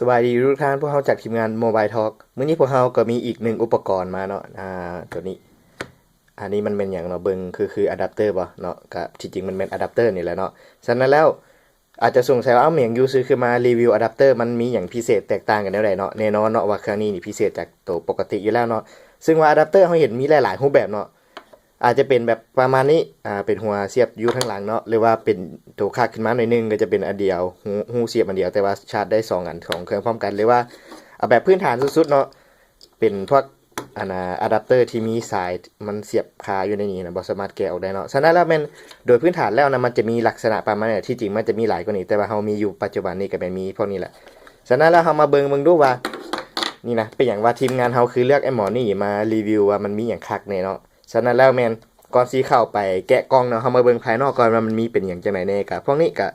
สวัสดีทุกท่านพวกเราจากทีมงาน Mobile Talk มื้อนี้พวกเราก็มีอีกหนึ่งอุปกรณ์มาเนาะตัวนี้อันนี้มันเป็นอย่างเนาะเบิ่งคืออะแดปเตอร์บ่เนาะก็ที่จริงมันเป็นอะแดปเตอร์นี่แหละเนาะฉะนั้นแล้วอาจจะสงสัยว่าเหมียงยูซื้อคือมารีวิวอะแดปเตอร์มันมีอย่างพิเศษแตกต่างกันแนวใดเนาะแน่นอนเนาะว่าเครื่องนี้นี่พิเศษจากตัวปกติอยู่แล้วเนาะซึ่งว่าอะแดปเตอร์เราเห็นมีหลายๆรูปแบบเนาะอาจจะเป็นแบบประมาณนี้เป็นหัวเสียบอยู่ข้างหลังเนาะหรือว่าเป็นตัวคาดขึ้นมาหน่อยนึงก็จะเป็นอันเดียวหูเสียบอันเดียวแต่ว่าชาร์จได้2อันของเครื่องพร้อมกันหรือว่าเอาแบบพื้นฐานสุดๆเนาะเป็นพวกอะแดปเตอร์ที่มีสายมันเสียบคาอยู่ในนี้นะบ่สามารถแกะออกได้เนาะฉะนั้นแล้วแม่นโดยพื้นฐานแล้วนะมันจะมีลักษณะประมาณนี้ที่จริงมันจะมีหลายกว่านี้แต่ว่าเฮามีอยู่ปัจจุบันนี้ก็แม่นมีพวกนี้แหละฉะนั้นแล้วเฮามาเบิ่งดูว่านี่นะเป็นอย่างว่าทีมงานเฮาคือเลือกไอ้หมอนี่มารีวิวว่ามันมีหยังคักแน่เนาะฉะนั้นแล้วแม่นก่อนสิเข้าไปแกะกล่องเนาะเฮามาเบิ่งภายนอกก่อนว่ามันมีเป็นหยังจังได๋แน่ก็พวกนี้ก็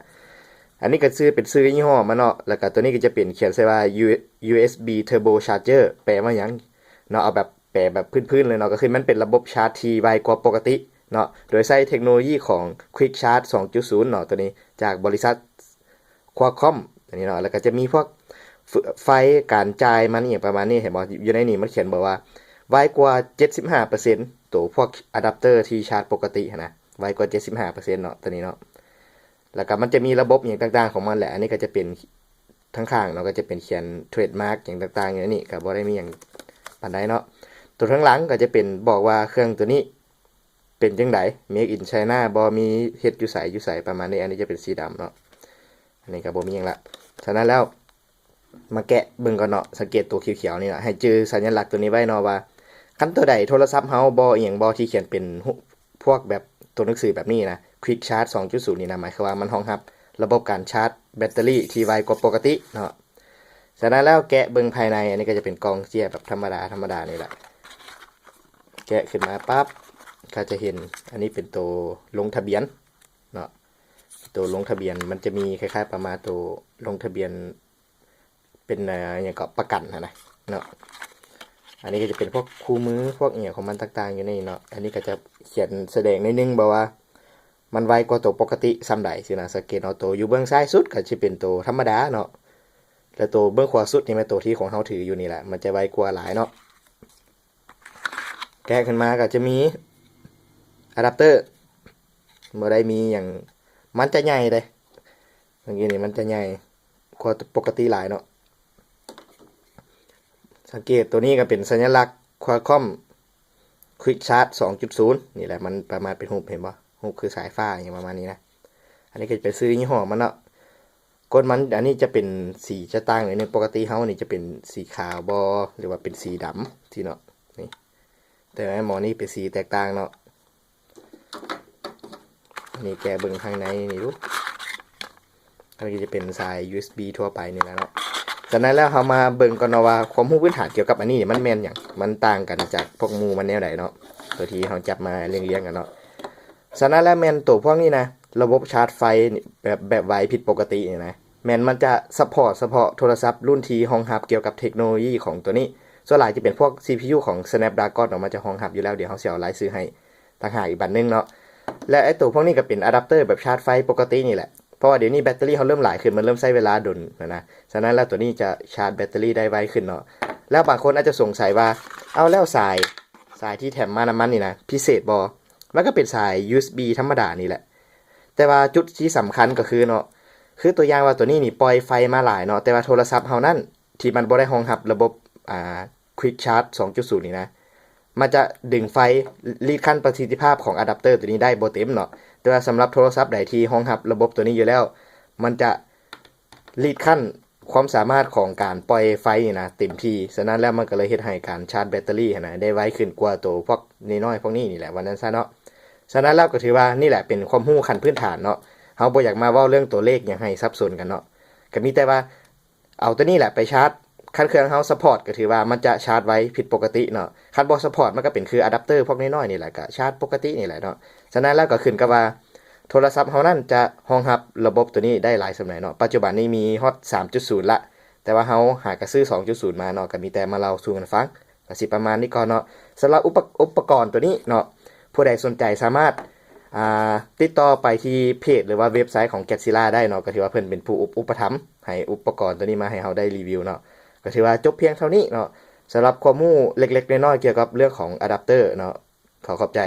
อันนี้ก็เป็นชื่อยี่ห้อมันเนาะแล้วก็ตัวนี้ก็จะเป็นเขียนใส่ว่า USB Turbo Charger แปลว่าหยังเนาะเอาแบบแปลแบบพื้นๆเลยเนาะก็คือมันเป็นระบบชาร์จที่ไวกว่าปกติเนาะโดยใช้เทคโนโลยีของ Quick Charge 2.0 เนาะตัวนี้จากบริษัท Qualcomm ตัวนี้เนาะแล้วก็จะมีพวกไฟการจ่ายมันอีกประมาณนี้เห็นบ่อยู่ในนี้มันเขียนบอกว่าไวกว่า 75% ตัวพวกอะแดปเตอร์ที่ชาร์จปกตินะไวกว่า 75% เนาะตัวนี้เนาะแล้วก็มันจะมีระบบอย่างต่างๆของมันแหละอันนี้ก็จะเป็นทั้งข้างเนาะก็จะเป็นเขียนเทรดมาร์กอย่างต่างๆอย่างนี้ก็บ่ได้มีอย่างปานใดเนาะตัวข้างหลังก็จะเป็นบอกว่าเครื่องตัวนี้เป็นจังได Make in China บ่มีเฮ็ดอยู่ไสประมาณนี้อันนี้จะเป็นสีดำเนาะอันนี้ก็บ่มีหยังละฉะนั้นแล้วมาแกะเบิ่งก่อนเนาะสังเกตตัวเขียวๆนี่ล่ะให้เจอสัญลักษณ์ตัวนี้ไว้เนาะว่าคันตัวใดโทรศัพท์เฮาบ่อีหยังบ่ที่เขียนเป็นพวกแบบตัวหนังสือแบบนี้นะ Quick Charge 2.0 นี่นะหมายความว่ามันรองรับระบบการชาร์จแบตเตอรี่ที่ไวกว่าปกติเนาะฉะนั้นแล้วแกะเบิ่งภายในอันนี้ก็จะเป็นกล่องเสียบแบบธรรมดานี่แหละแกะขึ้นมาปั๊บก็จะเห็นอันนี้เป็นตัวลงทะเบียนเนาะตัวลงทะเบียนมันจะมีคล้ายๆประมาณตัวลงทะเบียนเป็นอย่างก็ประกันนะเนาะอันนี้ก็จะเป็นพวกคู่มือพวกอย่างของมันต่างๆอยู่ในเนาะอันนี้ก็จะเขียนแสดงในนึงบอกว่ามันไวกว่าตัวปกติซ้ำใดสินะสังเกตเอาตัวอยู่เบื้องซ้ายสุดก็จะเป็นตัวธรรมดาเนาะแล้วตัวเบื้องขวาสุดนี่เป็นตัวที่ของเฮาถืออยู่นี่แหละมันจะไวกว่าหลายเนาะแกะขึ้นมาก็จะมีอะแดปเตอร์บ่ได้มีอย่างมันจะใหญ่เลยอย่างนี้นี่มันจะใหญ่กว่าปกติหลายเนาะสังเกตตัวนี้ก็เป็นสัญลักษณ์ Qualcomm Quick Charge 2.0 นี่แหละมันประมาณเป็นรูปเห็นบ่รูปคือสายฟ้าอย่างประมาณนี้นะอันนี้ก็จะเป็นชื่อยี่ห้อมันเนาะก้นมันอันนี้จะเป็นสีจะต่างเลยในปกติเฮานี่จะเป็นสีขาวบ่หรือว่าเป็นสีดำที่เนาะนี่แต่ไอ้หมอนี่เป็นสีแตกต่างเนาะนี่แกเบิ่งข้างในนี่ดูอันนี้จะเป็นสาย USB ทั่วไปนี่แหละเนาะจากนั้นแล้วเรามาเบิ่งก่อนเนาะว่าความรู้พื้นฐานเกี่ยวกับอันนี้มันแม่นหยังมันต่างกันจากพวกหมู่มันแนวใดเนาะตัวที่เราจับมาเรียงๆกันเนาะฉะนั้นแล้วแม่นตัวพวกนี้นะระบบชาร์จไฟแบบไวผิดปกตินี่นะแม่นมันจะซัพพอร์ตเฉพาะโทรศัพท์รุ่นที่รองรับเกี่ยวกับเทคโนโลยีของตัวนี้ส่วนหลายจะเป็นพวก CPU ของ Snapdragon ออกมาจะรองรับอยู่แล้วเดี๋ยวเฮาสิเอารายชื่อให้ต่างหากอีกบัดนึงเนาะและไอ้ตัวพวกนี้ก็เป็นอะแดปเตอร์แบบชาร์จไฟปกตินี่แหละเพราะว่าเดี๋ยวนี้แบตเตอรี่เขาเริ่มหลายขึ้นมันเริ่มใช้เวลาดนนะฉะนั้นแล้วตัวนี้จะชาร์จแบตเตอรี่ได้ไวขึ้นเนาะแล้วบางคนอาจจะสงสัยว่าเอาแล้วสายที่แถมมาน้ำมันนี่นะพิเศษบ่มันก็เป็นสาย USB ธรรมดานี่แหละแต่ว่าจุดที่สำคัญก็คือเนาะคือตัวอย่างว่าตัวนี้นี่ปล่อยไฟมาหลายเนาะแต่ว่าโทรศัพท์เฮานั่นที่มันบ่ได้รองรับระบบQuick Charge 2.0 นี่นะมันจะดึงไฟรีดขั้นประสิทธิภาพของอะแดปเตอร์ตัวนี้ได้บ่เต็มเนาะแต่ว่าสำหรับโทรศัพท์ใดที่รองรับระบบตัวนี้อยู่แล้วมันจะรีดขั้นความสามารถของการปล่อยไฟนะเต็มที่ฉะนั้นแล้วมันก็เลยเฮ็ดให้การชาร์จแบตเตอรี่นะได้ไวขึ้นกว่าตัวพวกน้อยๆพวกนี้นี่แหละวันนั้นซะเนาะฉะนั้นแล้วก็ถือว่านี่แหละเป็นความรู้ขั้นพื้นฐานเนาะเฮาบ่อยากมาเว้าเรื่องตัวเลขหยังให้ซับซ้อนกันเนาะก็มีแต่ว่าเอาตัวนี้แหละไปชาร์จคันเครื่องเฮาซัพพอร์ตก็ถือว่ามันจะชาร์จไว้ผิดปกติเนาะคันบ่ซัพพอร์ตมันก็เป็นคืออะแดปเตอร์พวกน้อยๆนี่แหละก็ชาร์จปกตินี่แหละเนาะฉะนั้นแล้วก็ขึ้นกับว่าโทรศัพท์เฮานั่นจะรองรับระบบตัวนี้ได้หลายสำหรับเนาะปัจจุบันนี้มีฮอต 3.0 ละแต่ว่าเฮาหากระซื้อ 2.0 มาเนาะก็มีแต่มาเล่าสู่กันฟังก็สิประมาณนี้ก่อนเนาะสำหรับอุปกรณ์ตัวนี้เนาะผู้ใดสนใจสามารถ ติดต่อไปที่เพจหรือว่าเว็บไซต์ของ Gazilla ได้เนาะก็ถือว่าเพิ่นเป็นผู้อุปถัมภ์ให้อุปกรณ์ตัวนี้มาให้เราได้รีวิวเนาะก็ถือว่าจบเพียงเท่านี้เนาะสำหรับความรู้เล็กๆน้อยๆเกี่ยวกับเรื่องของอะแดปเตอร์เนาะขอขอบใจ